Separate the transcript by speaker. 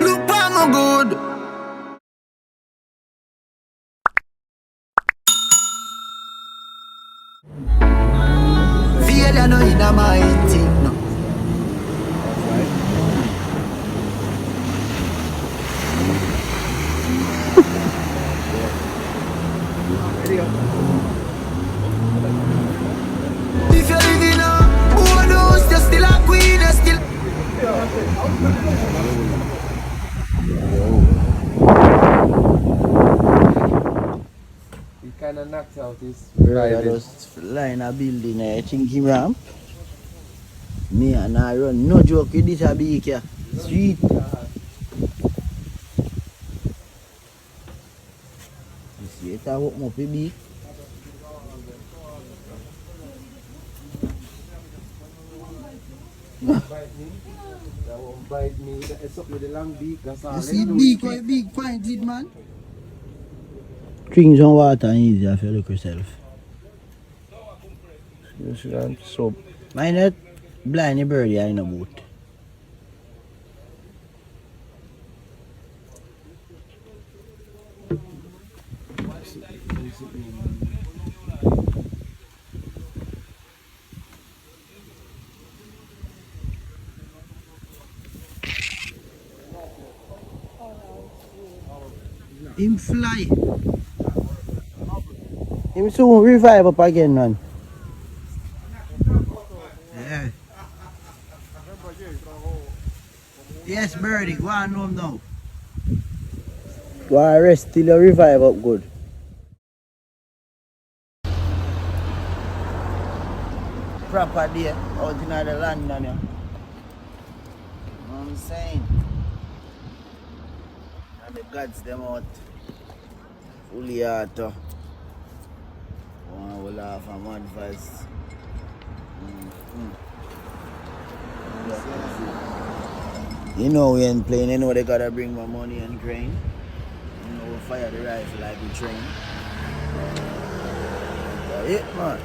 Speaker 1: Look on my good. Failure no in my thing, no. If you're living up, who knows, you're still a queen, you're still.
Speaker 2: He kind of knocks out his
Speaker 3: Brother just line a building I think him ramp. Me and I run no joke with this a big here. Sweet. You see it a open up a big.
Speaker 2: That won't bite me. It's up with the long beak. That's all.
Speaker 3: You see big point it man. Drink some water and easy if you look yourself.
Speaker 2: You should soap.
Speaker 3: Mind that blind birdie in a boat. Him fly. Him soon revive up again, man. Yeah. Yes, birdie, go on home now. Go and rest till you revive up good. Proper day out in the land, you know what I'm saying? And the gods them out fully out. One will laugh and one fast. You know we ain't playing, you know they gotta bring my money and grain. You know we fire the rifle like we train. That's it man.